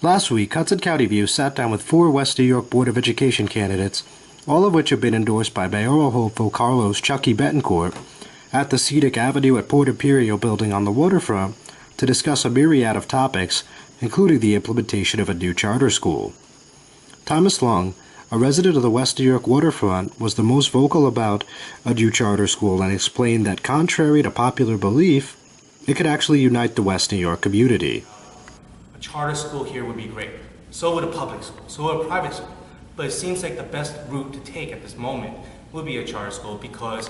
Last week, Hudson County View sat down with 4 West New York Board of Education candidates, all of which have been endorsed by mayoral hopeful Carlos Chucky Betancourt, at the Scenic Avenue at Port Imperial building on the waterfront to discuss a myriad of topics, including the implementation of a new charter school. Thomas Leung, a resident of the West New York waterfront, was the most vocal about a new charter school and explained that, contrary to popular belief, it could actually unite the West New York community. A charter school here would be great. So would a public school, so would a private school. But it seems like the best route to take at this moment would be a charter school because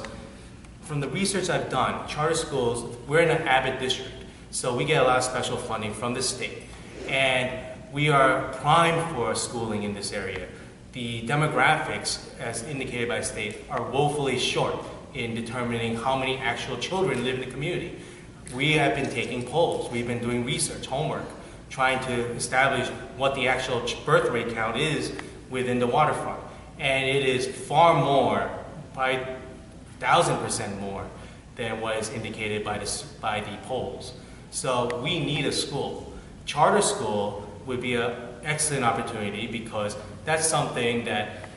from the research I've done, charter schools, we're in an avid district, so we get a lot of special funding from the state. And we are primed for schooling in this area. The demographics, as indicated by the state, are woefully short in determining how many actual children live in the community. We have been taking polls, we've been doing research, homework, trying to establish what the actual birth rate count is within the waterfront. And it is far more, by 1,000% more, than what is indicated by the polls. So we need a school. Charter school would be an excellent opportunity because that's something that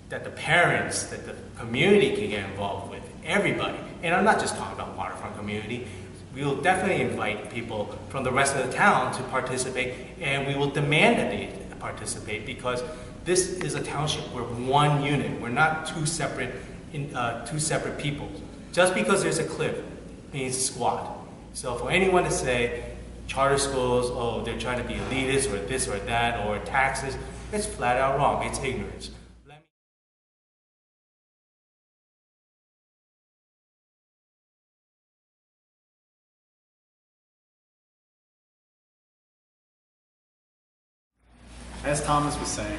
the parents, that the community can get involved with, everybody. And I'm not just talking about waterfront community. We will definitely invite people from the rest of the town to participate, and we will demand that they participate because this is a township. We're one unit. We're not two separate people. Just because there's a cliff means squat. So for anyone to say charter schools, oh, they're trying to be elitist or this or that or taxes, it's flat out wrong. It's ignorance. As Thomas was saying,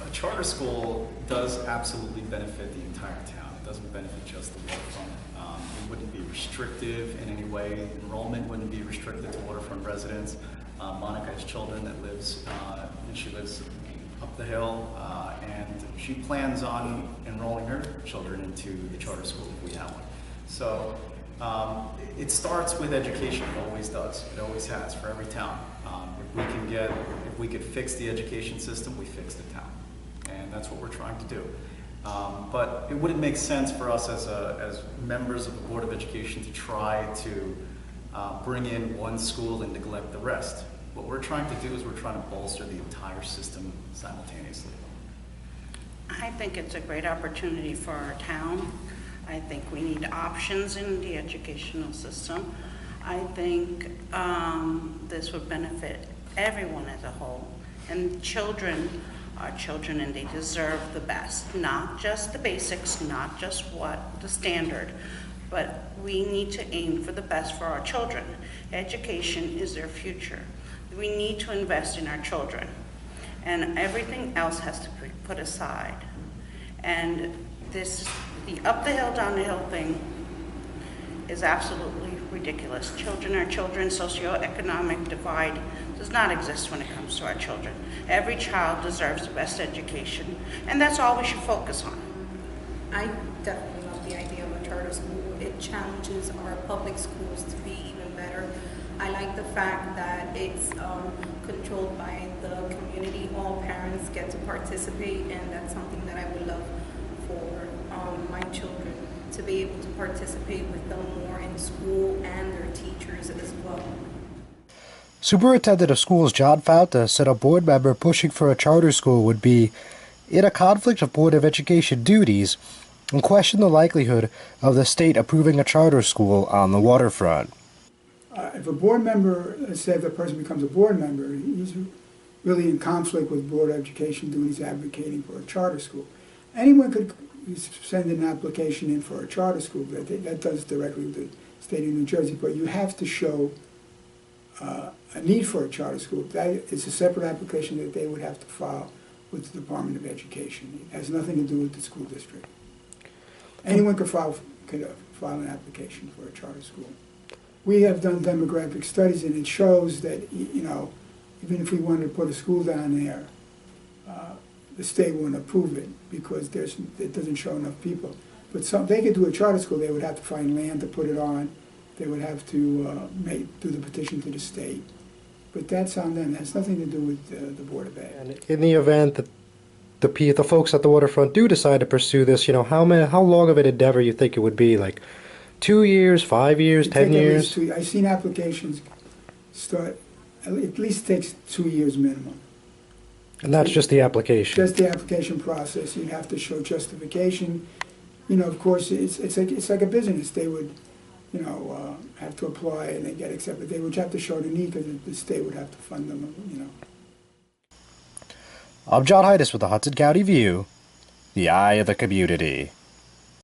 a charter school does absolutely benefit the entire town. It doesn't benefit just the waterfront. It wouldn't be restrictive in any way. Enrollment wouldn't be restricted to waterfront residents. Monica has children that she lives up the hill, and she plans on enrolling her children into the charter school if we have one. So it starts with education. It always does. It always has for every town. If we could fix the education system, we fix the town, and that's what we're trying to do. But it wouldn't make sense for us as members of the Board of Education to try to bring in one school and neglect the rest. What we're trying to do is we're trying to bolster the entire system simultaneously. I think it's a great opportunity for our town. I think we need options in the educational system. I think this would benefit everyone as a whole. And children are children and they deserve the best, not just the basics, not just what the standard, but we need to aim for the best for our children. Education is their future. We need to invest in our children, and everything else has to be put aside. And the up the hill, down the hill thing is absolutely ridiculous. Children are children. Socioeconomic divide does not exist when it comes to our children. Every child deserves the best education, and that's all we should focus on. I definitely love the idea of a charter school. It challenges our public schools to be even better. I like the fact that it's controlled by the community. All parents get to participate, and that's something that I would love for my children to be able to participate with them more in school and their teachers as well. Superintendent of Schools John Fauta said a board member pushing for a charter school would be in a conflict of Board of Education duties and questioned the likelihood of the state approving a charter school on the waterfront. If a board member, let's say if a person becomes a board member, he's really in conflict with Board of Education duties advocating for a charter school. Anyone could send an application in for a charter school. That does directly with the state of New Jersey, but you have to show a need for a charter school. That is a separate application that they would have to file with the Department of Education. It has nothing to do with the school district. Anyone could file an application for a charter school. We have done demographic studies, and it shows that, you know, even if we wanted to put a school down there, the state wouldn't approve it because it doesn't show enough people. But they could do a charter school. They would have to find land to put it on. They would have to do the petition to the state. But that's on them. It has nothing to do with the Board of Ed. And in the event that the folks at the waterfront do decide to pursue this, how long of an endeavor you think it would be? Like 2 years, 5 years, It 10 take at years? least 2 I've seen applications start, at least takes 2 years minimum. And that's just the application. Just the application process, you have to show justification. Of course, it's like a business. They would, have to apply and they get accepted. They would have to show the need because the state would have to fund them, I'm John Heides with the Hudson County View, the eye of the community.